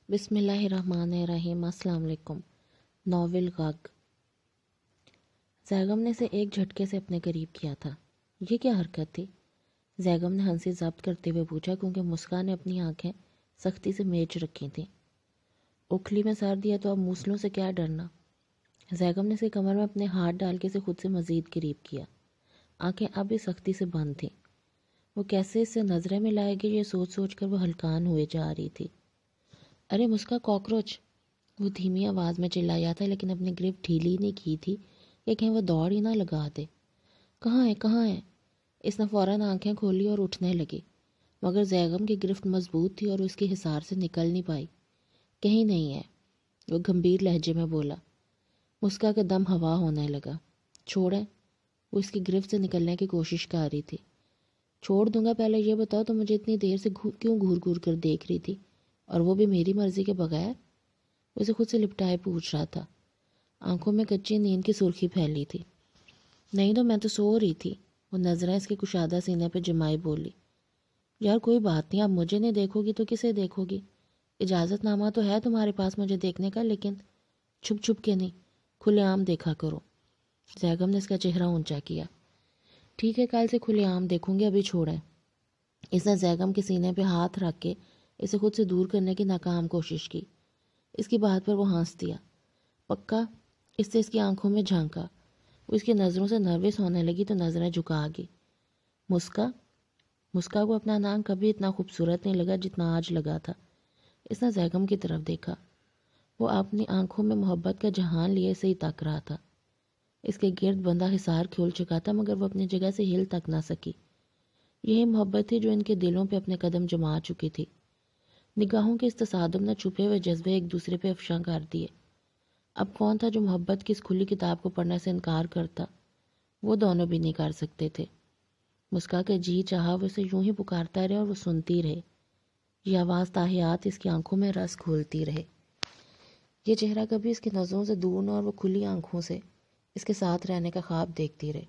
بسم اللہ الرحمن الرحیم۔ السلام علیکم۔ ناول غگ۔ زیغم نے اسے ایک جھٹکے سے اپنے قریب کیا تھا۔ یہ کیا حرکت تھی؟ زیغم نے ہنسی ضبط کرتے ہوئے پوچھا، کیونکہ مسکان نے اپنی آنکھیں سختی سے میچ رکھی تھیں۔ اکھلی میں سار دیا تو اب موسلوں سے کیا ڈرنا؟ زیغم نے اسے کمر میں اپنے ہاتھ ڈال کے اسے خود سے مزید قریب کیا۔ آنکھیں اب بھی سختی سے بند تھیں۔ وہ کیسے اس سے نظریں ملائے گی، یہ سوچ سوچ کر وہ ہلکان ہوئے جا رہی تھی۔ ارے مسکا، کاکروچ! وہ دھیمی آواز میں چلایا تھا، لیکن اپنی گرفت ڈھیلی نہیں کی تھی کہ کہیں وہ دوڑ ہی نہ لگا دے۔ کہاں ہے کہاں ہے؟ اس نے فوراً آنکھیں کھولی اور اٹھنے لگی، مگر زیغم کی گرفت مضبوط تھی اور اس کی حصار سے نکل نہیں پائی۔ کہیں نہیں ہے، وہ گمبھیر لہجے میں بولا۔ مسکا کا دم ہوا ہونے لگا۔ چھوڑیں، وہ اس کی گرفت سے نکلنے کی کوشش کر رہی تھی۔ چھوڑ دوں گا، پہلے یہ بتاؤ تو مجھے اتنی دیر سے کیوں گھور گھور کر دیکھ رہی تھی، اور وہ بھی میری مرضی کے بغیر؟ وہ اسے خود سے لپٹائے پوچھ رہا تھا۔ آنکھوں میں کچی نیند کی سرخی پھیلی تھی۔ نہیں تو میں تو سو رہی تھی، وہ نظریں اس کے کشادہ سینے پہ جمائی بولی۔ یار کوئی بات نہیں، اب مجھے نہیں دیکھو گی تو کسے دیکھو گی؟ اجازت نامہ تو ہے تمہارے پاس مجھے دیکھنے کا، لیکن چھپ چھپ کے نہیں، کھلے عام دیکھا کرو۔ زیغم نے اس کا چہرہ اونچا کیا۔ ٹھیک ہے، کل سے کھلے عام دیکھوں گی، ابھی چھوڑیں۔ اس نے زیغم کے سینے پہ ہاتھ رکھ کے اسے خود سے دور کرنے کی ناکام کوشش کی۔ اس کی بات پر وہ ہنس دیا۔ پکا؟ اس سے اس کی آنکھوں میں جھانکا۔ وہ اس کی نظروں سے نروس ہونے لگی تو نظریں جھکا گئی۔ مسکا؟ مسکا کو اپنا نام کبھی اتنا خوبصورت نہیں لگا جتنا آج لگا تھا۔ اس نے زیغم کی طرف دیکھا۔ وہ اپنی آنکھوں میں محبت کا جہان لیے سے ہی تک رہا تھا۔ اس کے گرد بندہ حصار کھول چکا تھا، مگر وہ اپنی جگہ سے ہل تک نہ سکی۔ یہی محبت تھی جو ان کے دلوں پہ اپنے قدم جما چکی تھی۔ نگاہوں کے اس تصادم نے چھپے ہوئے جذبے ایک دوسرے پہ افشاں کر دیے۔ اب کون تھا جو محبت کی اس کھلی کتاب کو پڑھنے سے انکار کرتا؟ وہ دونوں بھی نہیں کر سکتے تھے۔ مسکا کے جی چاہا وہ اسے یوں ہی پکارتا رہے اور وہ سنتی رہے۔ یہ آواز تاحیات اس کی آنکھوں میں رس گھولتی رہے۔ یہ چہرہ کبھی اس کی نظروں سے دور نہ، اور وہ کھلی آنکھوں سے اس کے ساتھ رہنے کا خواب دیکھتی رہے۔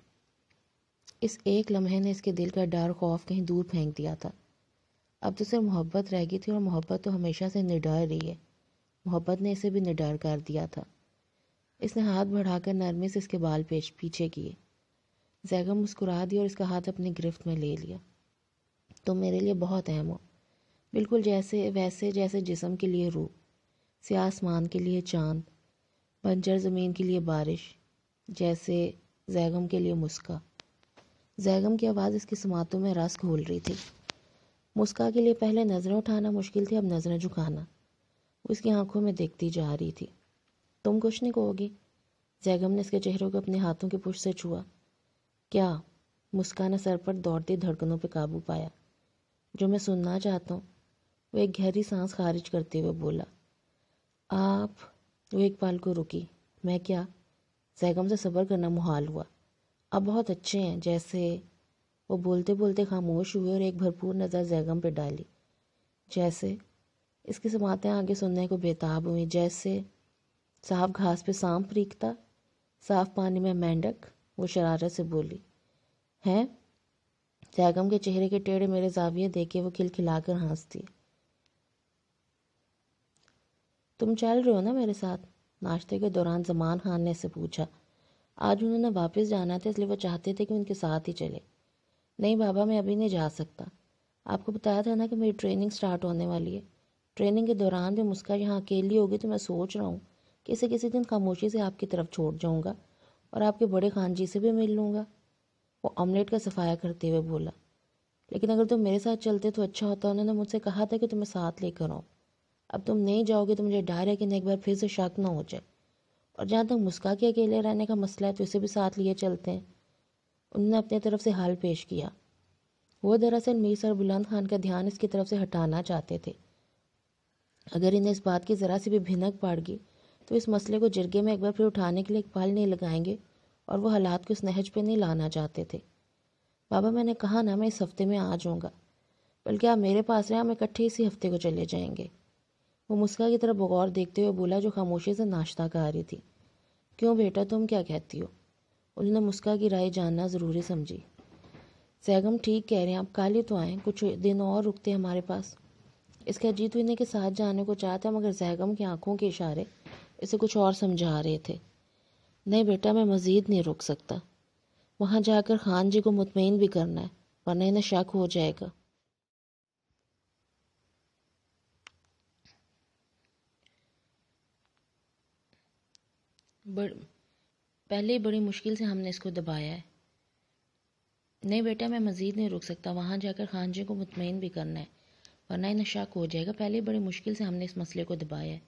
اس ایک لمحے نے اس کے دل کا ڈر خوف کہیں دور پھینک دیا تھا۔ اب تو صرف محبت رہ گئی تھی، اور محبت تو ہمیشہ سے نڈر رہی ہے۔ محبت نے اسے بھی نڈر کر دیا تھا۔ اس نے ہاتھ بڑھا کر نرمی سے اس کے بال پیچھے کیے۔ زیغم مسکرا دی اور اس کا ہاتھ اپنی گرفت میں لے لیا۔ تم میرے لیے بہت اہم ہو، بالکل ویسے جیسے جسم کے لیے روح، سیاہ آسمان کے لیے چاند، بنجر زمین کے لیے بارش، جیسے زیغم کے لیے مسکا۔ زیغم کی آواز اس کی سماعتوں میں رس گھول رہی تھی۔ مسکا کے لیے پہلے نظریں اٹھانا مشکل تھی، اب نظریں جھکانا۔ وہ اس کی آنکھوں میں دیکھتی جا رہی تھی۔ تم کچھ نہیں کہو گی؟ زیغم نے اس کے چہرے کو اپنے ہاتھوں کے پشت سے چھوا۔ کیا؟ مسکا نے سر پر دوڑتی دھڑکنوں پہ قابو پایا۔ جو میں سننا چاہتا ہوں، وہ ایک گہری سانس خارج کرتے ہوئے بولا۔ آپ؟ وہ ایک پل کو رکی۔ میں کیا؟ زیغم سے صبر کرنا محال ہوا۔ آپ بہت اچھے ہیں، جیسے… وہ بولتے بولتے خاموش ہوئے اور ایک بھرپور نظر زیغم پہ ڈالی۔ جیسے… اس کی سماعتیں آگے سننے کو بےتاب ہوئیں۔ جیسے صاف گھاس پہ سانپ ریگتا، صاف پانی میں مینڈک، وہ شرارت سے بولی۔ ہیں؟ زیغم کے چہرے کے ٹیڑھے میرے زاویے دیکھ کے وہ کھلکھلا کر ہنستی۔ تم چل رہے ہو نا میرے ساتھ؟ ناشتے کے دوران زمان خان نے اس سے پوچھا۔ آج انہوں نے واپس جانا تھا، اس لیے وہ چاہتے تھے کہ ان کے ساتھ ہی چلے۔ نہیں بابا، میں ابھی نہیں جا سکتا۔ آپ کو بتایا تھا نا کہ میری ٹریننگ سٹارٹ ہونے والی ہے۔ ٹریننگ کے دوران بھی مسکا یہاں اکیلی ہوگی تو میں سوچ رہا ہوں کہ اسے کسی دن خاموشی سے آپ کی طرف چھوڑ جاؤں گا اور آپ کے بڑے خان جی سے بھی مل لوں گا۔ وہ آملیٹ کا صفایا کرتے ہوئے بولا۔ لیکن اگر تم میرے ساتھ چلتے تو اچھا ہوتا، انہوں نے مجھ سے کہا تھا کہ تمہیں ساتھ لے کر آؤں۔ اب تم نہیں جاؤ گے تو مجھے ڈر ہے کہ ایک بار پھر سے شک نہ ہو جائے۔ اور جہاں تک مسکا کے اکیلے رہنے کا مسئلہ ہے تو اسے بھی ساتھ لیے چلتے ہیں۔ انہوں نے اپنی طرف سے حل پیش کیا۔ وہ دراصل میر سر بلند خان کا دھیان اس کی طرف سے ہٹانا چاہتے تھے۔ اگر انہیں اس بات کی ذرا سی بھی بھنک پڑ گئی تو اس مسئلے کو جرگے میں ایک بار پھر اٹھانے کے لیے ایک پل نہیں لگائیں گے، اور وہ حالات کو اس نہج پہ نہیں لانا چاہتے تھے۔ بابا میں نے کہا نا، میں اس ہفتے میں آ جاؤں گا، بلکہ آپ میرے پاس رہیں، ہم اکٹھے اسی ہفتے کو چلے جائیں گے۔ وہ مسکا کی طرف بغور دیکھتے ہوئے بولا، جو خاموشی سے ناشتہ کھا رہی تھی۔ کیوں بیٹا، تم کیا کہتی ہو؟ انہوں نے مسکا کی رائے جاننا ضروری سمجھی۔ زیغم ٹھیک کہہ رہے ہیں، آپ کل ہی تو آئیں، کچھ دن اور رکتے ہمارے پاس۔ اس کے اجیت انہیں کے ساتھ جانے کو چاہتا مگر زیگم کی آنکھوں کے اشارے اسے کچھ اور سمجھا رہے تھے۔ نہیں بیٹا، میں مزید نہیں رک سکتا، وہاں جا کر خان جی کو مطمئن بھی کرنا ہے ورنہ انہیں شک ہو جائے گا۔ پہلے ہی بڑی مشکل سے ہم نے اس کو دبایا ہے۔ نہیں بیٹا، میں مزید نہیں رک سکتا، وہاں جا کر خان جی کو مطمئن بھی کرنا ہے ورنہ انہیں شک ہو جائے گا۔ پہلے ہی بڑی مشکل سے ہم نے اس مسئلے کو دبایا ہے۔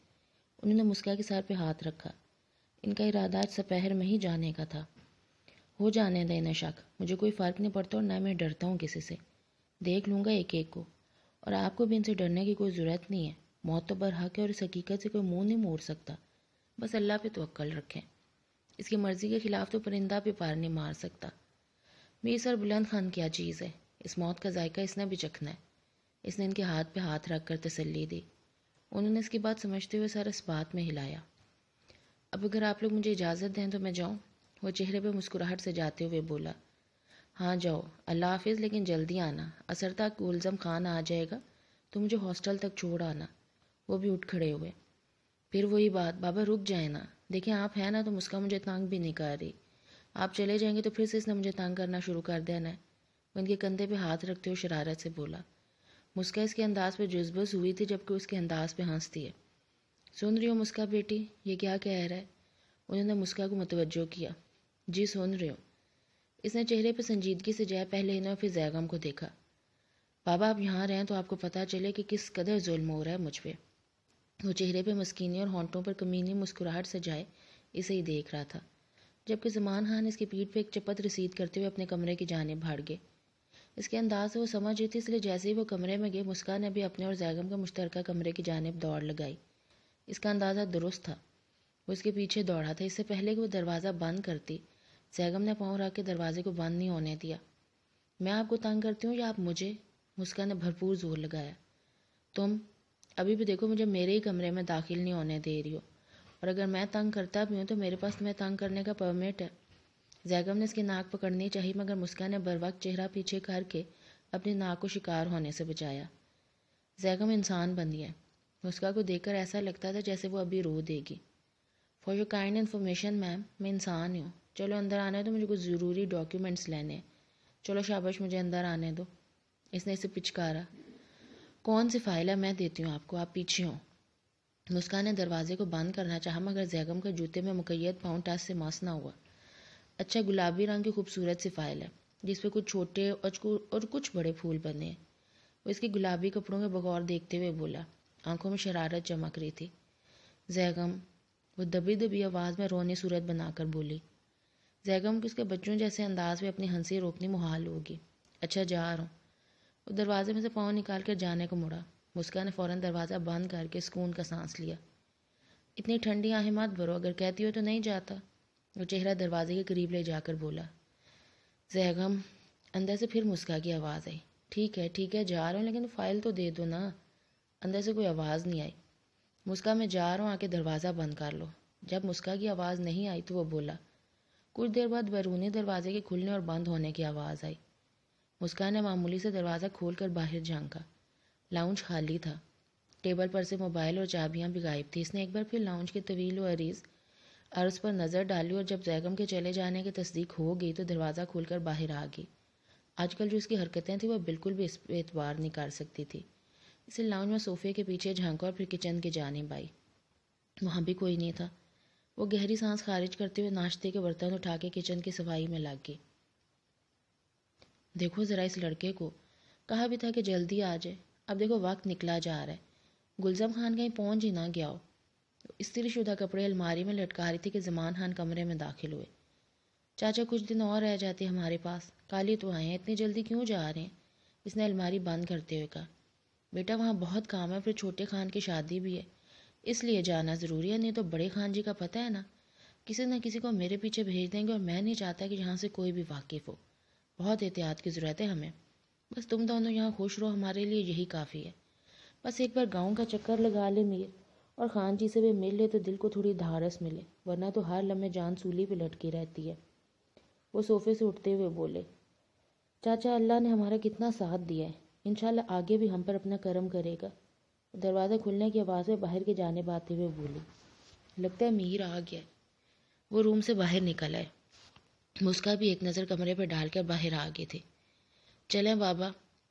انہوں نے مسکا کے سر پہ ہاتھ رکھا۔ ان کا ارادہ آج سپہر میں ہی جانے کا تھا۔ ہو جانے دیں انہیں شک، مجھے کوئی فرق نہیں پڑتا اور نہ میں ڈرتا ہوں کسی سے، دیکھ لوں گا ایک ایک کو، اور آپ کو بھی ان سے ڈرنے کی کوئی ضرورت نہیں ہے۔ موت تو برحق ہے اور اس حقیقت سے کوئی منہ نہیں موڑ سکتا۔ بس اللہ پہ توکل رکھیں، اس کی مرضی کے خلاف تو پرندہ بھی پار نہیں مار سکتا۔ میر سر بلند خان کیا چیز ہے، اس موت کا ذائقہ اس نے بھی چکھنا ہے۔ اس نے ان کے ہاتھ پہ ہاتھ رکھ کر تسلی دی۔ انہوں نے اس کی بات سمجھتے ہوئے سر اس بات میں ہلایا۔ اب اگر آپ لوگ مجھے اجازت دیں تو میں جاؤں؟ وہ چہرے پہ مسکراہٹ سے جاتے ہوئے بولا۔ ہاں جاؤ، اللہ حافظ، لیکن جلدی آنا، عصر تک گلزم خان آ جائے گا تو مجھے ہاسٹل تک چھوڑ آنا۔ وہ بھی اٹھ کھڑے ہوئے۔ پھر وہی بات، بابا رک جائیں نا، دیکھیں آپ ہیں نا تو مسکا مجھے تانگ بھی نہیں کر رہی، آپ چلے جائیں گے تو پھر سے اس نے مجھے تانگ کرنا شروع کر دینا ہے۔ وہ ان کے کندھے پہ ہاتھ رکھتے ہوئے شرارت سے بولا۔ مسکا اس کے انداز پہ جذبس ہوئی تھی جبکہ اس کے انداز پہ ہنستی ہے۔ سن رہی ہو مسکا بیٹی، یہ کیا کہہ رہا ہے؟ انہوں نے مسکا کو متوجہ کیا۔ جی سن رہی ہوں۔ اس نے چہرے پہ سنجیدگی سے جائے پہلے انہیں پھر زیگم کو دیکھا۔ بابا آپ یہاں رہیں تو آپ کو پتہ چلے کہ کس قدر ظلم ہو رہا ہے مجھ پہ۔ وہ چہرے پہ مسکینی اور ہونٹوں پر کمینی مسکراہٹ سے جائے اسے ہی دیکھ رہا تھا، جبکہ زمان خان اس کی پیٹھ پہ ایک چپت رسید کرتے ہوئے اپنے کمرے کی جانب بھاڑ گئے۔ اس کے انداز سے وہ سمجھ رہی تھی، اس لیے جیسے ہی وہ کمرے میں گئے مسکا نے بھی اپنے اور زیگم کے مشترکہ کمرے کی جانب دوڑ لگائی۔ اس کا اندازہ درست تھا، وہ اس کے پیچھے دوڑا تھا۔ اس سے پہلے کہ وہ دروازہ بند کرتی، زیگم نے پاؤں رکھ کے دروازے کو بند نہیں ہونے دیا۔ میں آپ کو تنگ کرتی ہوں یا آپ مجھے؟ مسکا نے بھرپور زور لگایا۔ تم ابھی بھی دیکھو، مجھے میرے ہی کمرے میں داخل نہیں ہونے دے رہی ہو، اور اگر میں تنگ کرتا بھی ہوں تو میرے پاس تمہیں تنگ کرنے کا پرمٹ ہے۔ زیگم نے اس کی ناک پکڑنی چاہی مگر مسکا نے بروقت چہرہ پیچھے کر کے اپنی ناک کو شکار ہونے سے بچایا۔ زیگم انسان بنی ہے۔ مسکا کو دیکھ کر ایسا لگتا تھا جیسے وہ ابھی رو دے گی۔ فار یور کائنڈ انفارمیشن میم، میں انسان ہوں۔ چلو اندر آنے دو، مجھے کچھ ضروری ڈاکیومنٹس لینے ہیں۔ چلو شاباش، مجھے اندر آنے دو۔ اس نے اسے پچکارا۔ کون سی فائل ہے؟ میں دیتی ہوں آپ کو، آپ پیچھے ہوں۔ مسکا نے دروازے کو بند کرنا چاہا مگر زیگم کا جوتے میں مقید پاؤں ٹس سے مس نہ ہوا۔ اچھا گلابی رنگ کی خوبصورت سی فائل ہے جس پہ کچھ چھوٹے اور کچھ بڑے پھول بنے ہیں۔ وہ اس کی گلابی کپڑوں کے بغور دیکھتے ہوئے بولا، آنکھوں میں شرارت چمک رہی تھی۔ زیگم، وہ دبی دبی آواز میں رونی صورت بنا کر بولی۔ زیگم کی اس کے بچوں جیسے انداز میں اپنی ہنسی روکنی محال ہوگی۔ اچھا جا رہا ہوں۔ وہ دروازے میں سے پاؤں نکال کر جانے کو مڑا۔ مسکا نے فوراً دروازہ بند کر کے سکون کا سانس لیا۔ اتنی ٹھنڈی آہیں مت بھرو، اگر کہتی ہو تو نہیں جاتا۔ وہ چہرہ دروازے کے قریب لے جا کر بولا۔ زیگم، اندر سے پھر مسکا کی آواز آئی۔ ٹھیک ہے جا رہا ہوں، لیکن فائل تو دے دو نا۔ اندر سے کوئی آواز نہیں آئی۔ مسکا، میں جا رہا ہوں، آ کے دروازہ بند کر لو۔ جب مسکا کی آواز نہیں آئی تو وہ بولا۔ کچھ دیر بعد بیرونی دروازے کے کھلنے اور بند ہونے کی آواز آئی۔ مسکا نے معمولی سے دروازہ کھول کر باہر جھانکا۔ لاؤنج خالی تھا۔ ٹیبل پر سے موبائل اور چابیاں بھی غائب تھی۔ اس نے ایک بار پھر لاؤنج کے طویل و عریض عرض پر نظر ڈالی اور جب زیگم کے چلے جانے کی تصدیق ہو گئی تو دروازہ کھول کر باہر آ گئی۔ آج کل جو اس کی حرکتیں تھیں وہ بالکل بھی اس پہ اعتبار نہیں کر سکتی تھی۔ اسے لاؤنج میں صوفے کے پیچھے جھانکا اور پھر کچن کی جانب آئی۔ وہاں بھی کوئی نہیں تھا۔ وہ گہری سانس خارج کرتے ہوئے ناشتے کے برتن اٹھا کے کچن کی صفائی میں لگ گئی۔ دیکھو ذرا اس لڑکے کو، کہا بھی تھا کہ جلدی آ جائے، اب دیکھو وقت نکلا جا رہا ہے۔ گلزم خان کہیں پہنچ ہی نہ گیا ہو۔ استری شدہ کپڑے الماری میں لٹکا رہی تھی کہ زمان خان کمرے میں داخل ہوئے۔ چاچا کچھ دن اور رہ جاتے ہمارے پاس، کل ہی تو آئے ہیں، اتنی جلدی کیوں جا رہے ہیں؟ اس نے الماری بند کرتے ہوئے کہا۔ بیٹا وہاں بہت کام ہے، پھر چھوٹے خان کی شادی بھی ہے، اس لیے جانا ضروری ہے، نہیں تو بڑے خان جی کا پتہ ہے نا، کسی نہ کسی کو میرے پیچھے بھیج دیں گے اور میں نہیں چاہتا کہ یہاں سے کوئی بھی واقف ہو۔ بہت احتیاط کی ضرورت ہے ہمیں۔ بس تم دونوں یہاں خوش رہو، ہمارے لیے یہی کافی ہے۔ بس ایک بار گاؤں کا چکر لگا لے میر، اور خان جی سے بھی مل لے تو دل کو تھوڑی دھارس ملے، ورنہ تو ہر لمحے جان سولی پہ لٹکی رہتی ہے۔ وہ صوفے سے اٹھتے ہوئے بولے۔ چاچا اللہ نے ہمارا کتنا ساتھ دیا ہے، انشاءاللہ آگے بھی ہم پر اپنا کرم کرے گا۔ دروازہ کھلنے کی آواز میں باہر کی جانب آتے ہوئے بولی، لگتا ہے میر آ گیا۔ وہ روم سے باہر نکل آئے۔ مسکا بھی ایک نظر کمرے پر ڈال کر باہر آ گئے تھے۔ چلیں بابا،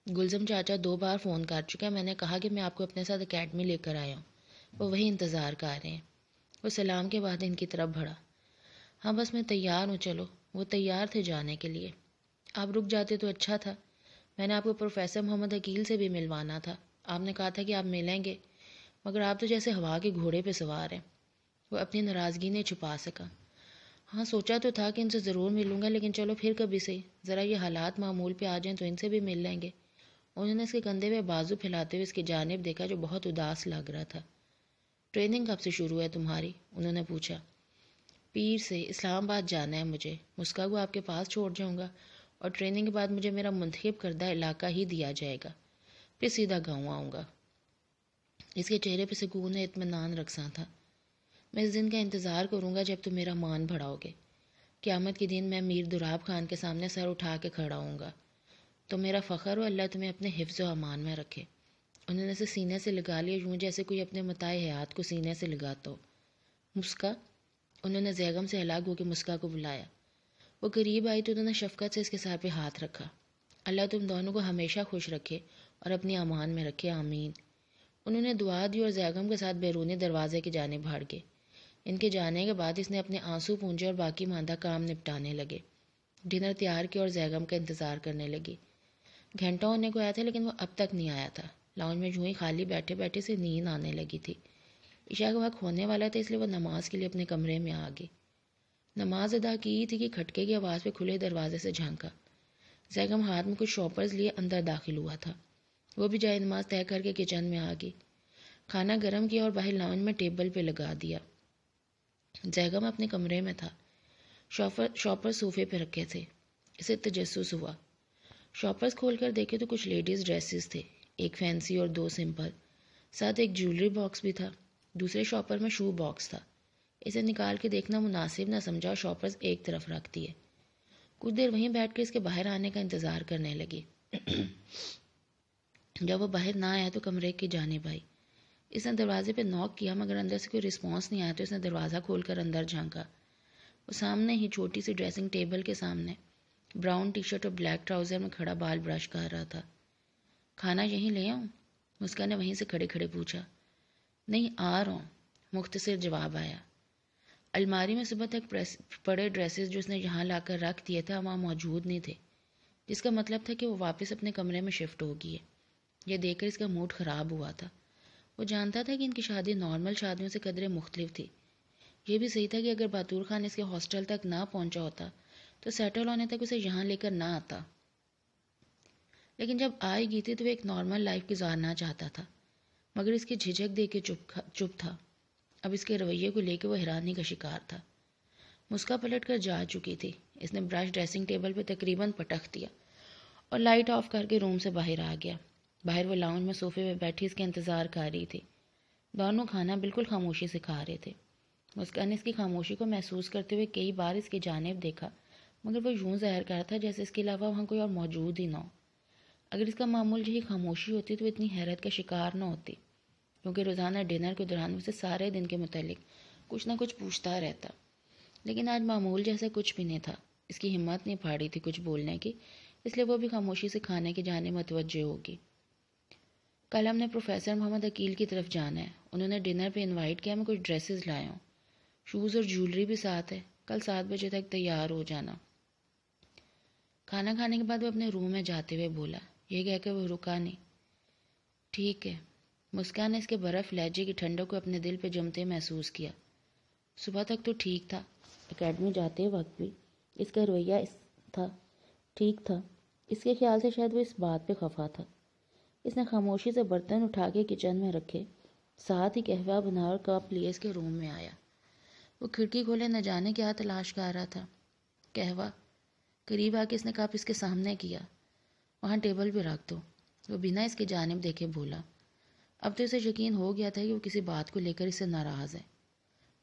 گلزم چاچا 2 بار فون کر چکے ہیں، میں نے کہا کہ میں آپ کو اپنے ساتھ اکیڈمی لے کر آیا ہوں، وہ وہی انتظار کر رہے ہیں۔ وہ سلام کے بعد ان کی طرف بڑھا۔ ہاں بس میں تیار ہوں، چلو۔ وہ تیار تھے جانے کے لیے۔ آپ رک جاتے تو اچھا تھا، میں نے آپ کو پروفیسر محمد عقیل سے بھی ملوانا تھا، آپ نے کہا تھا کہ آپ ملیں گے، مگر آپ تو جیسے ہوا کے گھوڑے پہ سوار ہیں۔ وہ اپنی ناراضگی نہیں چھپا سکا۔ ہاں سوچا تو تھا کہ ان سے ضرور ملوں گا، لیکن چلو پھر کبھی صحیح، ذرا یہ حالات معمول پہ آ جائیں تو ان سے بھی مل لیں گے۔ انہوں نے اس کے کندھے پہ بازو پھیلاتے ہوئے اس کی جانب دیکھا جو بہت اداس لگ رہا تھا۔ ٹریننگ کب سے شروع ہے تمہاری؟ انہوں نے پوچھا۔ پیر سے اسلام آباد جانا ہے مجھے، مسکا کو آپ کے پاس چھوڑ جاؤں گا اور ٹریننگ کے بعد مجھے میرا منتخب کردہ علاقہ ہی دیا جائے گا، پھر سیدھا گاؤں آؤں گا۔ اس کے چہرے پہ سکون اطمینان رقصاں تھا۔ میں اس دن کا انتظار کروں گا جب تم میرا مان بڑھاؤ گے۔ قیامت کے دن میں میر دراب خان کے سامنے سر اٹھا کے کھڑا ہوں گا۔ تو میرا فخر ہو، اللہ تمہیں اپنے حفظ و امان میں رکھے۔ انہوں نے اسے سینے سے لگا لیا، یوں جیسے کوئی اپنے متاع حیات کو سینے سے لگاتا ہو۔ مسکا، انہوں نے زیغم سے الگ ہو کے مسکا کو بلایا۔ وہ قریب آئی تو انہوں نے شفقت سے اس کے سر پہ ہاتھ رکھا۔ اللہ تم دونوں کو ہمیشہ خوش رکھے اور اپنی امان میں رکھے، آمین۔ انہوں نے دعا دی اور زیغم کے ساتھ بیرونی دروازے کی جانب بڑھ گئے۔ ان کے جانے کے بعد اس نے اپنے آنسو پونجے اور باقی ماندہ کام نپٹانے لگے۔ ڈنر تیار کیا اور زیغم کا انتظار کرنے لگی۔ گھنٹہ ہونے کو آیا تھا لیکن وہ اب تک نہیں آیا تھا۔ لاؤنج میں یوں ہی خالی بیٹھے بیٹھے سے نیند آنے لگی تھی۔ عشاء کا وقت ہونے والا تھا، اس لیے وہ نماز کے لیے اپنے کمرے میں آ گئی۔ نماز ادا کی تھی کہ کھٹکے کی آواز پہ کھلے دروازے سے جھانکا۔ زیغم ہاتھ میں کچھ شاپرز لیے اندر داخل ہوا تھا۔ وہ بھی جائے نماز طے کر کے کچن میں آ گئی۔ کھانا گرم کیا اور باہر لاؤنج میں ٹیبل پہ لگا دیا۔ زیغم اپنے کمرے میں تھا۔ شاپر صوفے پہ رکھے تھے۔ اسے تجسس ہوا۔ شاپرز کھول کر دیکھے تو کچھ لیڈیز ڈریسز تھے، ایک فینسی اور 2 سمپل، ساتھ ایک جیولری باکس بھی تھا۔ دوسرے شاپر میں شو باکس تھا۔ اسے نکال کے دیکھنا مناسب نہ سمجھا اور شاپرز ایک طرف رکھ دیے۔ کچھ دیر وہیں بیٹھ کر اس کے باہر آنے کا انتظار کرنے لگی۔ جب وہ باہر نہ آیا تو کمرے کی جانب آئی۔ اس نے دروازے پہ نوک کیا مگر اندر سے کوئی رسپانس نہیں آیا تو اس نے دروازہ کھول کر اندر جھانکا۔ وہ سامنے ہی چھوٹی سی ڈریسنگ ٹیبل کے سامنے براؤن ٹی شرٹ اور بلیک ٹراؤزر میں کھڑا بال برش کر رہا تھا۔ کھانا یہیں لے آؤں؟ مسکا نے وہیں سے کھڑے کھڑے پوچھا۔ نہیں، آ رہا ہوں، مختصر جواب آیا۔ الماری میں صبح تک پڑے ڈریسز جو اس نے یہاں لا کر رکھ دیے تھے وہاں موجود نہیں تھے، جس کا مطلب تھا کہ وہ واپس اپنے کمرے میں شفٹ ہو گئی ہے۔ یہ دیکھ کر اس کا موڈ خراب ہوا تھا۔ وہ جانتا تھا کہ ان کی شادی نارمل شادیوں سے قدرے مختلف تھی۔ یہ بھی صحیح تھا کہ اگر باتور خان اس کے ہاسٹل تک نہ پہنچا ہوتا تو سیٹل ہونے تک اسے یہاں لے کر نہ آتا، لیکن جب آئی گئی تھی تو وہ ایک نارمل لائف گزارنا چاہتا تھا، مگر اس کی جھجک دے کے چپ تھا۔ اب اس کے رویے کو لے کے وہ حیرانی کا شکار تھا۔ مسکا پلٹ کر جا چکی تھی۔ اس نے برش ڈریسنگ ٹیبل پہ تقریباً پٹخ دیا اور لائٹ آف کر کے روم سے باہر آ گیا۔ باہر وہ لاؤنج میں صوفے پہ بیٹھی اس کے انتظار کر رہی تھی۔ دونوں کھانا بالکل خاموشی سے کھا رہے تھے۔ مسکا نے اس کی خاموشی کو محسوس کرتے ہوئے کئی بار اس کی جانب دیکھا، مگر وہ یوں ظاہر کر تھا جیسے اس کے علاوہ وہاں کوئی اور موجود ہی نہ ہو۔ اگر اس کا معمول یہی خاموشی ہوتی تو اتنی حیرت کا شکار نہ ہوتی، کیونکہ روزانہ ڈنر کے دوران اسے سارے دن کے متعلق کچھ نہ کچھ پوچھتا رہتا، لیکن آج معمول جیسا کچھ بھی نہیں تھا۔ اس کی ہمت نہیں پھاڑی تھی کچھ بولنے کی، اس لیے وہ بھی خاموشی سے کھانے کی جانب متوجہ ہوگی۔ کل ہم نے پروفیسر محمد عقیل کی طرف جانا ہے، انہوں نے ڈنر پہ انوائٹ کیا، میں کچھ ڈریسز لایا ہوں، شوز اور جیولری بھی ساتھ ہے، کل 7 بجے تک تیار ہو جانا۔ کھانا کھانے کے بعد وہ اپنے روم میں جاتے ہوئے بولا، یہ کہہ کے وہ رکا نہیں۔ ٹھیک ہے۔ مسکان نے اس کے برف لہجے کی ٹھنڈک کو اپنے دل پہ جمتے محسوس کیا۔ صبح تک تو ٹھیک تھا، اکیڈمی جاتے وقت بھی اس کا رویہ ٹھیک تھا۔ اس کے خیال سے شاید وہ اس بات پہ خفا تھا۔ اس نے خاموشی سے برتن اٹھا کے کچن میں رکھے، ساتھ ہی قہوہ بنا اور کپ لیے اس کے روم میں آیا۔ وہ کھڑکی کھولے نہ جانے کیا تلاش کر رہا تھا۔ قہوہ قریب آ کے اس نے کپ اس کے سامنے کیا۔ وہاں ٹیبل پہ رکھ دو، وہ بنا اس کی جانب دیکھے بولا۔ اب تو اسے یقین ہو گیا تھا کہ وہ کسی بات کو لے کر اس سے ناراض ہے۔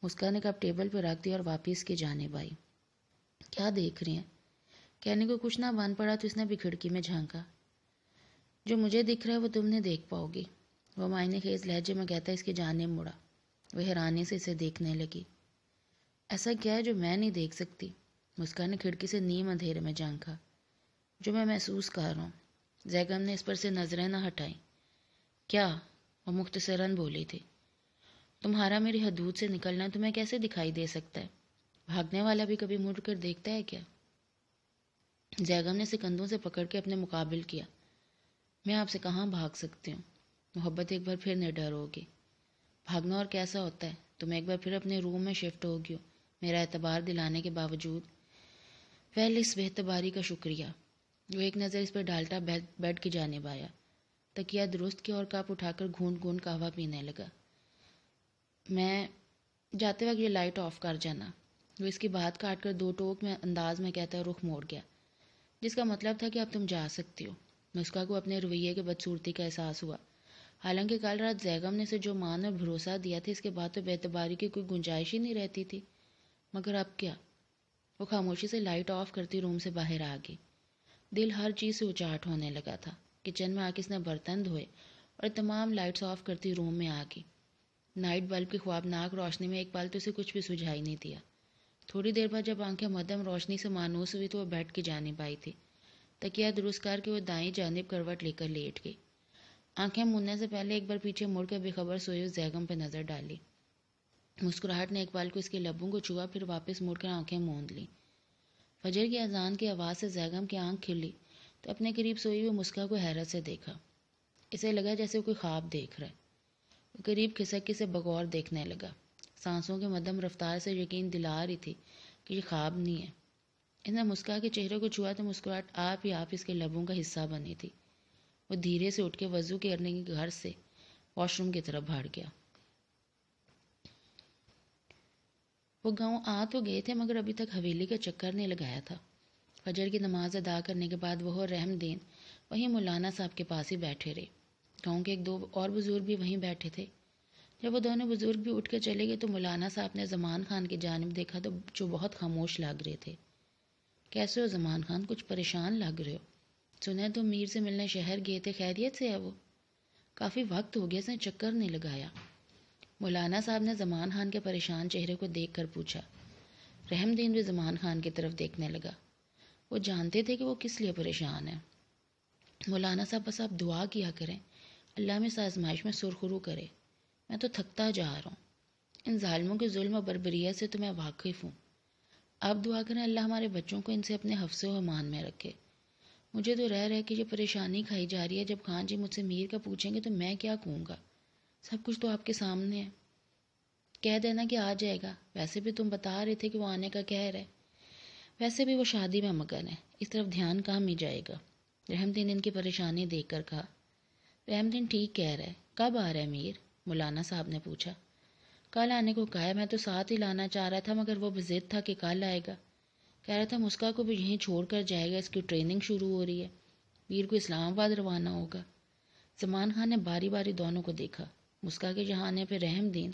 مسکان نے کپ ٹیبل پہ رکھ دیا اور واپس کی جانب آئی۔ کیا دیکھ رہی ہیں؟ کہنے کو کچھ نہ بن پڑا تو اس نے بھی کھڑکی میں جھانکا۔ جو مجھے دکھ رہا ہے وہ تم نے دیکھ پاؤ گی۔ وہ معنی خیز لہجے میں کہتا اس کی جانب مڑا۔ وہ حیرانی سے اسے دیکھنے لگی۔ ایسا کیا ہے جو میں نہیں دیکھ سکتی؟ مسکان نے کھڑکی سے نیم اندھیرے میں جھانکا۔ جو میں محسوس کر رہا ہوں۔ زیگم نے اس پر سے نظریں نہ ہٹائیں۔ کیا؟ وہ مختصراً بولی تھی۔ تمہارا میری حدود سے نکلنا تمہیں کیسے دکھائی دے سکتا ہے؟ بھاگنے والا بھی کبھی مڑ کر دیکھتا ہے کیا؟ زیگم نے اسے کندھوں سے پکڑ کے اپنے مقابل کیا۔ میں آپ سے کہاں بھاگ سکتی ہوں؟ محبت ایک بار پھر نڈر ہوگی۔ بھاگنا اور کیسا ہوتا ہے؟ تم ایک بار پھر اپنے روم میں شفٹ ہوگی ہو میرا اعتبار دلانے کے باوجود۔ ویل اس بے اعتباری کا شکریہ۔ وہ ایک نظر اس پر ڈالتا بیڈ کی جانب آیا، تکیہ درست کیا اور کپ اٹھا کر گھونٹ گھونٹ قہوہ پینے لگا۔ میں جاتے وقت یہ لائٹ آف کر جانا۔ وہ اس کی بات کاٹ کر دو ٹوک میں انداز میں کہتا رخ موڑ گیا، جس کا مطلب تھا کہ اب تم جا سکتی ہو۔ مسکا کو اپنے رویے کے بدصورتی کا احساس ہوا۔ حالانکہ کل رات زیگم نے اسے جو مان اور بھروسہ دیا تھا اس کے بعد تو بے اعتباری کی کوئی گنجائش ہی نہیں رہتی تھی، مگر اب کیا؟ وہ خاموشی سے لائٹ آف کرتی روم سے باہر آ گئی۔ دل ہر چیز سے اچاٹ ہونے لگا تھا۔ کچن میں آ کے اس نے برتن دھوئے اور تمام لائٹس آف کرتی روم میں آ گئی۔ نائٹ بلب کی خوابناک روشنی میں ایک پل تو اسے کچھ بھی سجھائی نہیں دیا۔ تھوڑی دیر بعد جب آنکھیں مدھم روشنی سے مانوس ہوئی تو وہ بیڈ کی جانب آئی تھی۔ تکیہ درست کر کے وہ دائیں جانب کروٹ لے کر لیٹ گئی۔ آنکھیں موننے سے پہلے ایک بار پیچھے مڑ کر بے خبر سوئی ہوئی زیگم پہ نظر ڈالی۔ مسکراہٹ نے ایک پل کو اس کے لبوں کو چھوا، پھر واپس مڑ کر آنکھیں موند لیں۔ فجر کی اذان کی آواز سے زیگم کی آنکھ کھلی تو اپنے قریب سوئی ہوئی مسکا کو حیرت سے دیکھا۔ اسے لگا جیسے وہ کوئی خواب دیکھ رہا ہے۔ وہ قریب کھسک کے اسے بغور دیکھنے لگا۔ سانسوں کے مدھم رفتار سے یقین دلا رہی تھی کہ یہ خواب نہیں ہے۔ اس نے مسکا کے چہرے کو چھوا تو مسکراہٹ آپ ہی آپ اس کے لبوں کا حصہ بنی تھی۔ وہ دھیرے سے اٹھ کے وضو کرنے کے گھر سے واش روم کی طرف بھاگ گیا۔ وہ گاؤں آ تو گئے تھے مگر ابھی تک حویلی کا چکر نہیں لگایا تھا۔ فجر کی نماز ادا کرنے کے بعد وہ اور رحم دین وہیں مولانا صاحب کے پاس ہی بیٹھے رہے۔ گاؤں کے ایک دو اور بزرگ بھی وہیں بیٹھے تھے۔ جب وہ دونوں بزرگ بھی اٹھ کر چلے گئے تو مولانا صاحب نے زمان خان کی جانب دیکھا تو جو بہت خاموش لگ رہے تھے۔ کیسے ہو زمان خان؟ کچھ پریشان لگ رہے ہو؟ سنا تو میر سے ملنے شہر گئے تھے، خیریت سے ہے وہ؟ کافی وقت ہو گیا اس نے چکر نہیں لگایا۔ مولانا صاحب نے زمان خان کے پریشان چہرے کو دیکھ کر پوچھا۔ رحم دین بھی زمان خان کی طرف دیکھنے لگا۔ وہ جانتے تھے کہ وہ کس لیے پریشان ہے۔ مولانا صاحب بس آپ دعا کیا کریں، اللہ میں اس آزمائش میں سرخرو کرے۔ میں تو تھکتا جا رہا ہوں، ان ظالموں کے ظلم و بربریت سے تو میں واقف ہوں۔ آپ دعا کریں اللہ ہمارے بچوں کو ان سے اپنے حفظ و امان میں رکھے۔ مجھے تو رہ کے یہ پریشانی کھائی جا رہی ہے۔ جب خان جی مجھ سے میر کا پوچھیں گے تو میں کیا کہوں گا؟ سب کچھ تو آپ کے سامنے ہے۔ کہہ دینا کہ آ جائے گا، ویسے بھی تم بتا رہے تھے کہ وہ آنے کا کہہ رہے۔ ویسے بھی وہ شادی میں مگن ہے، اس طرف دھیان کام ہی جائے گا۔ رحم دین ان کی پریشانی دیکھ کر کہا۔ رحم دین ٹھیک کہہ رہا ہے، کب آ رہا ہے میر؟ مولانا صاحب نے پوچھا۔ کل آنے کو کہا ہے، میں تو ساتھ ہی لانا چاہ رہا تھا مگر وہ ضد تھا کہ کل آئے گا۔ کہہ رہا تھا مسکا کو بھی یہیں چھوڑ کر جائے گا، اس کی ٹریننگ شروع ہو رہی ہے، میر کو اسلام آباد روانہ ہوگا۔ زمان خان نے باری باری دونوں کو دیکھا۔ مسکا کے یہاں آنے پہ رحم دین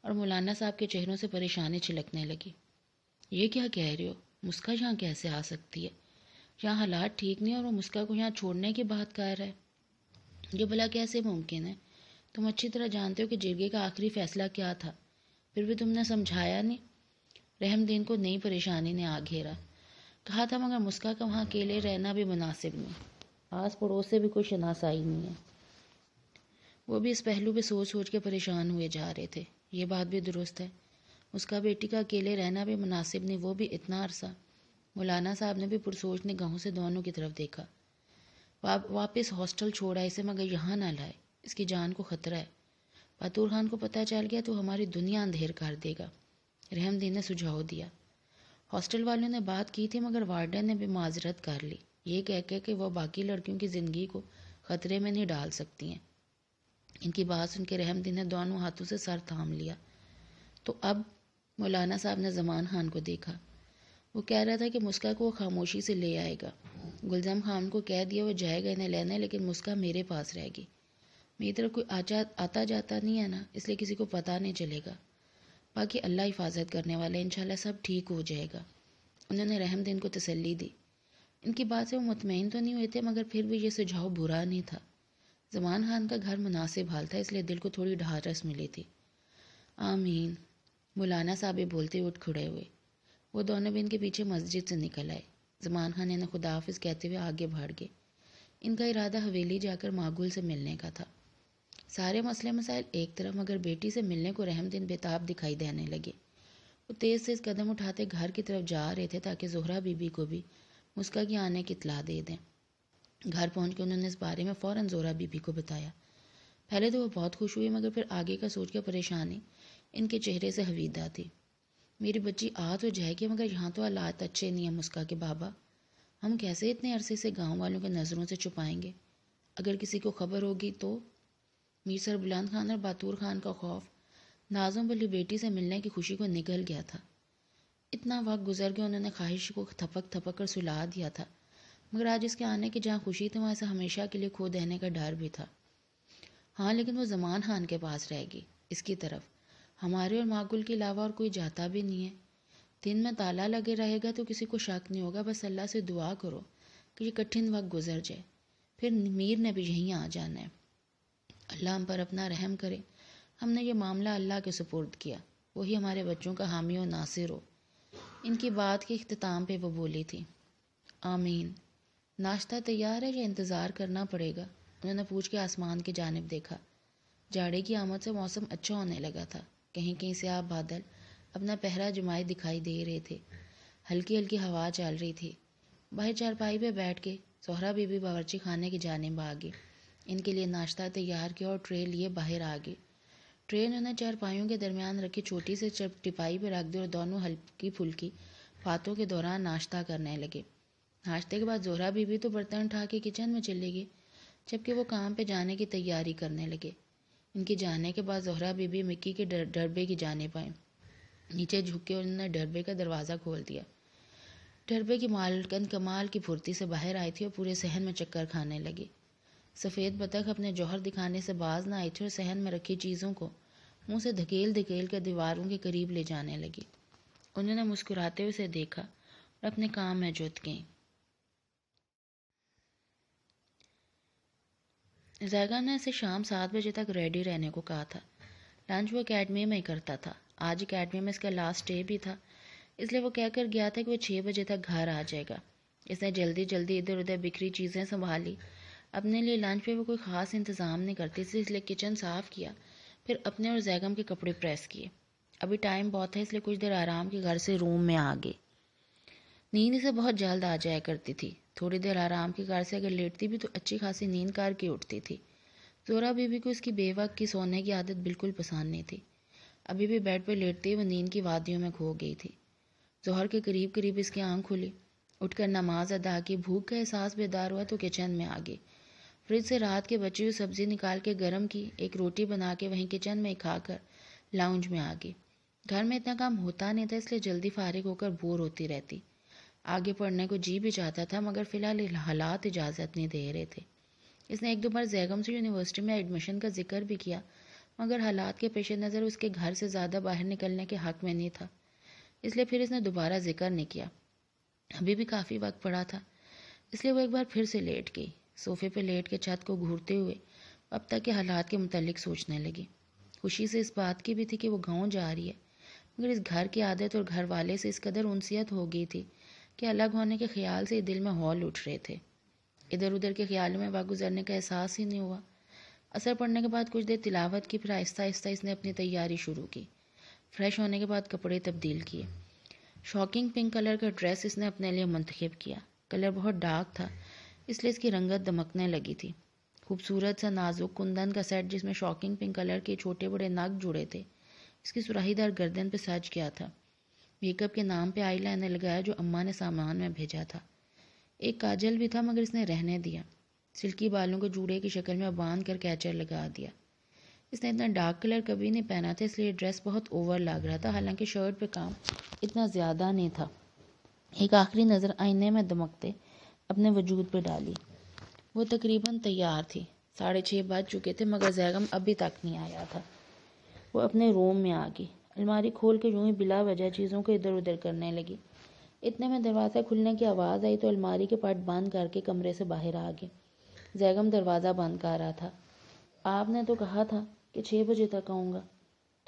اور مولانا صاحب کے چہروں سے پریشانی چھلکنے لگی۔ یہ کیا کہہ رہے ہو؟ مسکا یہاں کیسے آ سکتی ہے؟ یہاں حالات ٹھیک نہیں اور وہ مسکا کو یہاں چھوڑنے کی بات کر رہا ہے۔ یہ بھلا کیسے ممکن ہے؟ تم اچھی طرح جانتے ہو کہ جرگے کا آخری فیصلہ کیا تھا، پھر بھی تم نے سمجھایا نہیں۔ رحم دین کو نئی پریشانی نے آ گھیرا۔ کہا تھا مگر مسکا کا وہاں اکیلے رہنا بھی مناسب نہیں، آس پڑوس سے بھی کوئی شناسائی نہیں ہے۔ وہ بھی اس پہلو پہ سوچ سوچ کے پریشان ہوئے جا رہے تھے۔ یہ بات بھی درست ہے، مسکا بیٹی کا اکیلے رہنا بھی مناسب نہیں، وہ بھی اتنا عرصہ۔ مولانا صاحب نے بھی پرسوچ نگاہوں سے دونوں کی طرف دیکھا۔ واپس ہاسٹل چھوڑا اسے مگر یہاں نہ لائے، اس کی جان کو خطرہ ہے۔ باتور خان کو پتہ چل گیا تو ہماری دنیا اندھیر کر دے گا، رحم دین نے سجھاؤ دیا۔ ہاسٹل والوں نے بات کی تھی مگر وارڈن نے بھی معذرت کر لی، یہ کہہ کہ وہ باقی لڑکیوں کی زندگی کو خطرے میں نہیں ڈال سکتی ہیں۔ ان کی بات سن کے رحم دین نے دونوں ہاتھوں سے سر تھام لیا۔ تو اب؟ مولانا صاحب نے زمان خان کو دیکھا۔ وہ کہہ رہا تھا کہ مسکا کو وہ خاموشی سے لے آئے گا۔ گلزم خان کو کہہ دیا وہ جائے گا انہیں لینے، لیکن مسکا میرے پاس رہے گی۔ میری طرف کوئی آتا جاتا نہیں ہے نا، اس لیے کسی کو پتہ نہیں چلے گا۔ باقی اللہ حفاظت کرنے والے، انشاءاللہ سب ٹھیک ہو جائے گا۔ انہوں نے رحم دین کو تسلی دی۔ ان کی بات سے وہ مطمئن تو نہیں ہوئے تھے مگر پھر بھی یہ سجھاؤ برا نہیں تھا۔ زمان خان کا گھر مناسب حال تھا، اس لیے دل کو تھوڑی ڈھارس ملی تھی۔ آمین، مولانا صاحب بولتے اٹھ کھڑے ہوئے۔ وہ دونوں بھی ان کے پیچھے مسجد سے نکل آئے۔ زمان خان انہیں خدا حافظ کہتے ہوئے آگے بڑھ گئے۔ ان کا ارادہ حویلی جا کر ماگل سے ملنے کا تھا۔ سارے مسئلے مسائل ایک طرف، مگر بیٹی سے ملنے کو رحم دن بےتاب دکھائی دینے لگے۔ وہ تیز تیز قدم اٹھاتے گھر کی طرف جا رہے تھے تاکہ زہرا بی بی کو بھی مسکا کی آنے کی اطلاع دے دیں۔ گھر پہنچ کے انہوں نے اس بارے میں فوراً زہرا بی بی کو بتایا۔ پہلے تو وہ بہت خوش ہوئی، مگر پھر آگے کا سوچ کے پریشانی ان کے چہرے سے حویدہ تھی۔ میری بچی آ تو جائے گی، مگر یہاں تو حالات اچھے نہیں ہیں مسکا کے بابا۔ ہم کیسے اتنے عرصے سے گاؤں والوں کے نظروں سے چھپائیں گے؟ اگر کسی کو خبر ہوگی تو؟ میر سر بلند خان اور باتور خان کا خوف نازوں والی بیٹی سے ملنے کی خوشی کو نگل گیا تھا۔ اتنا وقت گزر گیا، انہوں نے خواہش کو تھپک تھپک کر سلا دیا تھا، مگر آج اس کے آنے کی جہاں خوشی تھی وہاں اسے ہمیشہ کے لیے کھو دینے کا ڈر بھی تھا۔ ہاں، لیکن وہ زمان خان کے پاس رہے گی، اس کی طرف ہمارے اور ماگل کے علاوہ اور کوئی جاتا بھی نہیں ہے۔ دن میں تالا لگے رہے گا تو کسی کو شک نہیں ہوگا، بس اللہ سے دعا کرو کہ یہ کٹھن وقت گزر جائے، پھر میر نے بھی یہیں آ جانا ہے۔ اللہ ہم پر اپنا رحم کرے، ہم نے یہ معاملہ اللہ کے سپرد کیا، وہی ہمارے بچوں کا حامی و ناصر ہو۔ ان کی بات کے اختتام پہ وہ بولی تھی، آمین۔ ناشتہ تیار ہے یا انتظار کرنا پڑے گا؟ انہوں نے پوچھ کے آسمان کی جانب دیکھا۔ جاڑے کی آمد سے موسم اچھا ہونے لگا تھا، کہیں کہیں سیاہ بادل اپنا پہرا جمائے دکھائی دے رہے تھے، ہلکی ہلکی ہوا چل رہی تھی۔ باہر چارپائی پہ بیٹھ کے زہرا بی بی باورچی خانے کی جانب آ گئی، ان کے لیے ناشتہ تیار کیا اور ٹرے لیے باہر آ گئی۔ ٹرے انہوں نے چارپائیوں کے درمیان رکھی چھوٹی سے ٹپائی پہ رکھ دی اور دونوں ہلکی پھلکی باتوں کے دوران ناشتہ کرنے لگے۔ ناشتے کے بعد زہرا بی بی تو برتن اٹھا کے کچن میں چلی گئی، جبکہ وہ کام پہ جانے کی تیاری کرنے لگے۔ ان کے جانے کے بعد زہرا بی بی مکی کے ڈربے کی جانب آئیں، نیچے جھک کے انہوں نے ڈربے کا دروازہ کھول دیا۔ ڈربے کی مالکن کمال کی پھرتی سے باہر آئی تھی اور پورے صحن میں چکر کھانے لگی۔ سفید بطخ اپنے جوہر دکھانے سے باز نہ آئی تھی اور صحن میں رکھی چیزوں کو منہ سے دھکیل دھکیل کر دیواروں کے قریب لے جانے لگی۔ انہوں نے مسکراتے ہوئے اسے دیکھا اور اپنے کام میں جت گئیں۔ زیگا نے اسے شام 7 بجے تک ریڈی رہنے کو کہا تھا۔ لنچ وہ اکیڈمی میں ہی کرتا تھا، آج اکیڈمی میں اس کا لاسٹ ڈے بھی تھا، اس لیے وہ کہہ کر گیا تھا کہ وہ 6 بجے تک گھر آ جائے گا۔ اس نے جلدی جلدی ادھر ادھر بکھری چیزیں سنبھالی۔ اپنے لیے لنچ پہ وہ کوئی خاص انتظام نہیں کرتی تھی، اس لیے کچن صاف کیا، پھر اپنے اور زیگم کے کپڑے پریس کیے۔ ابھی ٹائم بہت ہے، اس لیے کچھ دیر آرام کے گھر سے روم میں آ گئی۔ نیند اسے بہت جلد آ جایا کرتی تھی، تھوڑی دیر آرام کے گھر سے اگر لیٹتی بھی تو اچھی خاصی نیند کر کے اٹھتی تھی۔ زہرا بی بی کو اس کی بے وقت کی سونے کی عادت بالکل پسند نہیں تھی۔ ابھی بھی بیڈ پہ لیٹتے ہی وہ نیند کی وادیوں میں کھو گئی تھی۔ ظہر کے قریب قریب اس کی آنکھ کھلی، اٹھ کر نماز ادا کی، بھوک کا احساس بیدار ہوا تو کچن میں آ گئی۔ فریج سے رات کے بچی ہوئی سبزی نکال کے گرم کی، ایک روٹی بنا کے وہیں کچن میں کھا کر لاؤنج میں آ گئی۔ گھر میں اتنا کام ہوتا نہیں تھا، اس لیے جلدی فارغ ہو کر بور ہوتی رہتی۔ آگے پڑھنے کو جی بھی چاہتا تھا، مگر فی الحال حالات اجازت نہیں دے رہے تھے۔ اس نے ایک دو بار زیگم سے یونیورسٹی میں ایڈمیشن کا ذکر بھی کیا، مگر حالات کے پیش نظر اس کے گھر سے زیادہ باہر نکلنے کے حق میں نہیں تھا، اس لیے پھر اس نے دوبارہ ذکر نہیں کیا۔ ابھی بھی کافی وقت پڑا تھا، اس لیے وہ ایک بار پھر سے لیٹ گئی، صوفے پہ لیٹ کے چھت کو گھورتے ہوئے اب تک کے حالات کے متعلق سوچنے لگی۔ خوشی سے اس بات کی بھی تھی کہ وہ گاؤں جا رہی ہے، مگر اس گھر کی عادت اور گھر والے سے اس قدر انسیت ہو گئی تھی کہ الگ ہونے کے خیال سے دل میں ہول اٹھ رہے تھے۔ ادھر ادھر کے خیالوں میں وقت گزرنے کا احساس ہی نہیں ہوا۔ اثر پڑنے کے بعد کچھ دیر تلاوت کی، پھر آہستہ آہستہ اس نے اپنی تیاری شروع کی۔ فریش ہونے کے بعد کپڑے تبدیل کیے۔ شاکنگ پنک کلر کا ڈریس اس نے اپنے لیے منتخب کیا۔ کلر بہت ڈارک تھا، اس لیے اس کی رنگت دمکنے لگی تھی۔ خوبصورت سا نازک کندن کا سیٹ جس میں شاکنگ پنک کلر کے چھوٹے بڑے نگ جڑے تھے، اس کی سراہی دار گردن پہ سج گیا تھا۔ میک اپ کے نام پہ آئی لائنر لگایا جو اماں نے سامان میں بھیجا تھا۔ ایک کاجل بھی تھا مگر اس نے رہنے دیا۔ سلکی بالوں کو جوڑے کی شکل میں باندھ کر کیچر لگا دیا۔ اس نے اتنا ڈارک کلر کبھی نہیں پہنا تھا، اس لیے ڈریس بہت اوور لگ رہا تھا، حالانکہ شرٹ پہ کام اتنا زیادہ نہیں تھا۔ ایک آخری نظر آئینے میں دمکتے اپنے وجود پہ ڈالی۔ وہ تقریباً تیار تھی، 6:30 بج چکے تھے، مگر زیگم ابھی تک نہیں آیا تھا۔ وہ اپنے روم میں آ گئی، الماری کھول کے یوں ہی بلا وجہ چیزوں کو ادھر ادھر کرنے لگی۔ اتنے میں دروازہ کھلنے کی آواز آئی تو الماری کے پٹ بند کر کے کمرے سے باہر آ گئی۔ زیگم دروازہ بند کر رہا تھا۔ آپ نے تو کہا تھا کہ 6 بجے تک آؤں گا.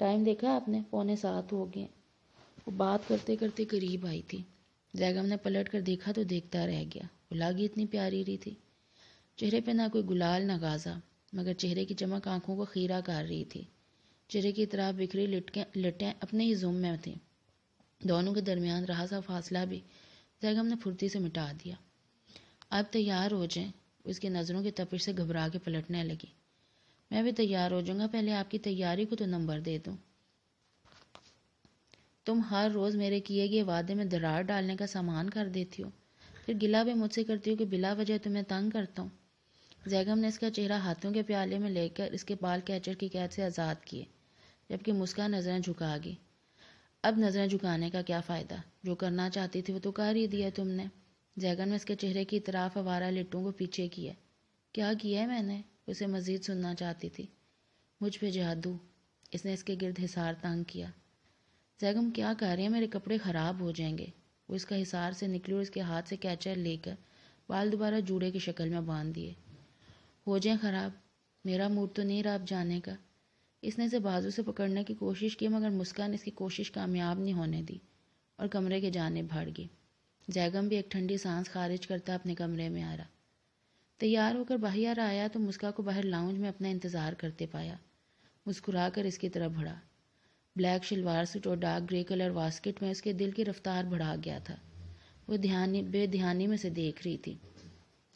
ٹائم دیکھا آپ نے؟ 6:45 ہو گئے. وہ بات کرتے کرتے قریب آئی تھی. زیگم نے پلٹ کر دیکھا تو دیکھتا رہ گیا. وہ لاگی اتنی پیاری رہی تھی. چہرے پہ نہ کوئی گلال نہ غازہ، مگر چہرے کی چمک آنکھوں کو خیرہ کر رہی تھی. چہرے کی طرح بکھری لٹیں اپنے ہی زم میں تھیں. دونوں کے درمیان رہا سا فاصلہ بھی زیگم نے پھرتی سے مٹا دیا. اب تیار ہو جائیں. وہ اس کی نظروں کی تپش سے گھبرا کے پلٹنے لگی. میں بھی تیار ہو جاؤں گا، پہلے آپ کی تیاری کو تو نمبر دے دوں. تم ہر روز میرے کیے گئے وعدے میں درار ڈالنے کا سامان کر دیتی ہو، پھر گلہ بھی مجھ سے کرتی ہو کہ بلا وجہ تمہیں تنگ کرتا ہوں. زیگم نے اس کا چہرہ ہاتھوں کے پیالے میں لے کر اس کے بال کیچر کی قید سے آزاد کیے، جبکہ مسکان نظریں جھکا گئی. اب نظریں جھکانے کا کیا فائدہ؟ جو کرنا چاہتی تھی وہ تو کر ہی دیا تم نے. زیگم نے اس کے چہرے کی طرف آوارہ لٹوں کو پیچھے کیا. کیا کیا ہے میں نے؟ اسے مزید سننا چاہتی تھی. مجھ پہ جادو. اس نے اس کے گرد حصار تنگ کیا. زیگم کیا کر رہی ہے؟ میرے کپڑے خراب ہو جائیں گے. وہ اس کا حصار سے نکلی اور اس کے ہاتھ سے کیچر لے کر بال دوبارہ جوڑے کی شکل میں باندھ دیے. ہو جائیں خراب؟ میرا موڈ تو نہیں رہا اب جانے کا. اس نے اسے بازو سے پکڑنے کی کوشش کی، مگر مسکان اس کی کوشش کامیاب نہیں ہونے دی اور کمرے کے جانب بڑھ گئی. زیگم بھی ایک ٹھنڈی سانس خارج کرتا اپنے کمرے میں آ رہا. تیار ہو کر باہر آیا تو مسکا کو باہر لاؤنج میں اپنا انتظار کرتے پایا. مسکرا کر اس کی طرف بڑھا. بلیک شلوار سوٹ اور ڈارک گرے کلر واسکٹ میں اس کے دل کی رفتار بڑھا گیا تھا. وہ بے دھیانی میں سے دیکھ رہی تھی.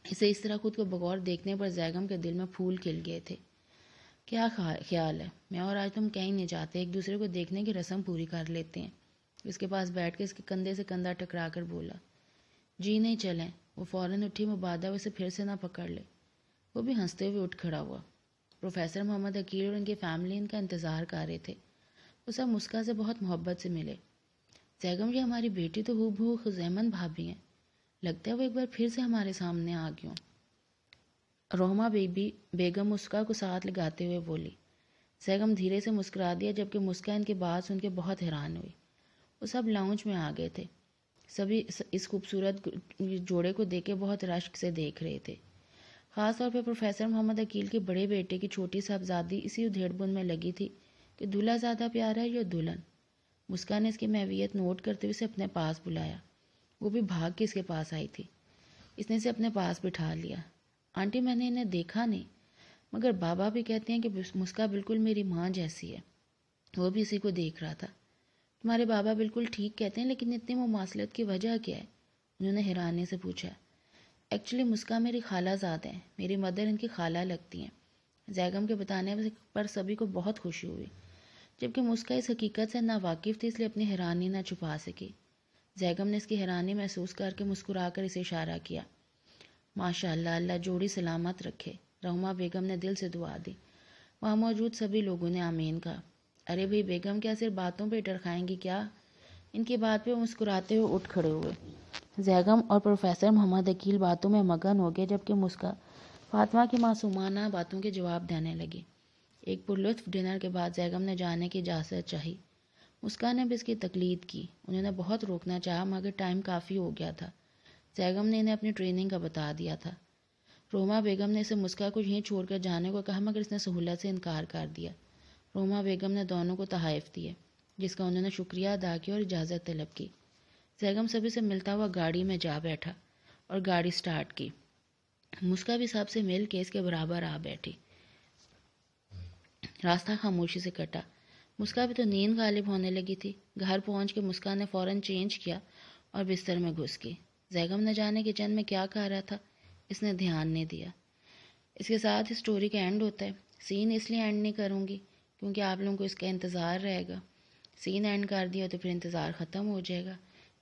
اسے اس طرح خود کو بغور دیکھنے پر زیگم کے دل میں پھول کھل گئے تھے. کیا خیال ہے؟ میں اور آج تم کہیں نہیں جاتے، ایک دوسرے کو دیکھنے کی رسم پوری کر لیتے ہیں. اس کے پاس بیٹھ کے اس کے کندھے سے کندھا ٹکرا کر بولا. جی نہیں چلیں. وہ فوراً اٹھی، مبادہ اسے پھر سے نہ پکڑ لے. وہ بھی ہنستے ہوئے اٹھ کھڑا ہوا. پروفیسر محمد عقیل اور ان کی فیملی ان کا انتظار کر رہے تھے. وہ سب مسکا سے بہت محبت سے ملے. زیگم، یہ ہماری بیٹی تو ہو بہو خزیمن بھابھی ہیں. لگتا ہے وہ ایک بار پھر سے ہمارے سامنے آ گئی ہوں. روما بیگم مسکا کو ساتھ لگاتے ہوئے بولی. زیگم دھیرے سے مسکرا دیا، جبکہ مسکا ان کی بات سن کے بہت حیران ہوئی. وہ سب لاؤنج میں آ گئے تھے. سبھی اس خوبصورت جوڑے کو دیکھ کے بہت رشک سے دیکھ رہے تھے. خاص طور پہ پروفیسر محمد عقیل کے بڑے بیٹے کی چھوٹی صاحبزادی اسی ادھیڑ بن میں لگی تھی کہ دلہا زیادہ پیارا ہے یا دلہن. مسکا نے اس کی محویت نوٹ کرتے ہوئے اسے اپنے پاس بلایا. وہ بھی بھاگ کے اس کے پاس آئی تھی. اس نے اسے اپنے پاس بٹھا لیا. آنٹی، میں نے انہیں دیکھا نہیں، مگر بابا بھی کہتے ہیں کہ مسکا بالکل میری ماں جیسی ہے. وہ بھی اسی کو دیکھ رہا تھا. تمہارے بابا بالکل ٹھیک کہتے ہیں، لیکن اتنی مماثلت کی وجہ کیا ہے؟ انہوں نے حیرانی سے پوچھا. ایکچولی مسکا میری خالہ زاد ہیں، میری مدر ان کی خالہ لگتی ہیں. زیگم کے بتانے پر سبھی کو بہت خوشی ہوئی، جبکہ مسکا اس حقیقت سے نا واقف تھی، اس لیے اپنی حیرانی نہ چھپا سکی. زیگم نے اس کی حیرانی محسوس کر کے مسکرا کر اسے اشارہ کیا. ماشاء اللہ، اللہ جوڑی سلامت رکھے. رحمہ بیگم نے دل سے دعا دی. وہاں موجود سبھی لوگوں نے آمین کہا. ارے بھائی بیگم، کیا صرف باتوں پہ ڈر کھائیں گی کیا؟ ان کی بات پہ مسکراتے ہوئے اٹھ کھڑے ہوئے. زیگم اور پروفیسر محمد عقیل باتوں میں مگن ہو گئے، جبکہ مسکا فاطمہ کی معصومانہ باتوں کے جواب دینے لگی. ایک پرلطف ڈنر کے بعد زیگم نے جانے کی اجازت چاہی. مسکا نے بھی اس کی تقلید کی. انہوں نے بہت روکنا چاہا، مگر ٹائم کافی ہو گیا تھا. زیگم نے انہیں اپنی ٹریننگ کا بتا دیا تھا. روما بیگم نے اسے مسکا کو یہیں چھوڑ کر جانے کو کہا، مگر اس نے سہولت سے انکار کر دیا. روما بیگم نے دونوں کو تحائف دیے، جس کا انہوں نے شکریہ ادا کیا اور اجازت طلب کی. زیگم سبھی سے ملتا ہوا گاڑی میں جا بیٹھا اور گاڑی سٹارٹ کی. مسکا بھی سب سے مل کے اس کے برابر آ بیٹھی. راستہ خاموشی سے کٹا. مسکا بھی تو نیند غالب ہونے لگی تھی. گھر پہنچ کے مسکا نے فوراً چینج کیا اور بستر میں گھس گئی. زیگم نہ جانے کچن میں کیا کہہ رہا تھا، اس نے دھیان نہیں دیا. اس کے ساتھ اسٹوری کا اینڈ ہوتا ہے. سین اس لیے اینڈ نہیں کروں گی کیونکہ آپ لوگوں کو اس کا انتظار رہے گا. سین اینڈ کر دیا تو پھر انتظار ختم ہو جائے گا،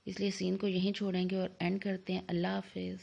اس لیے سین کو یہیں چھوڑیں گے اور اینڈ کرتے ہیں. اللہ حافظ.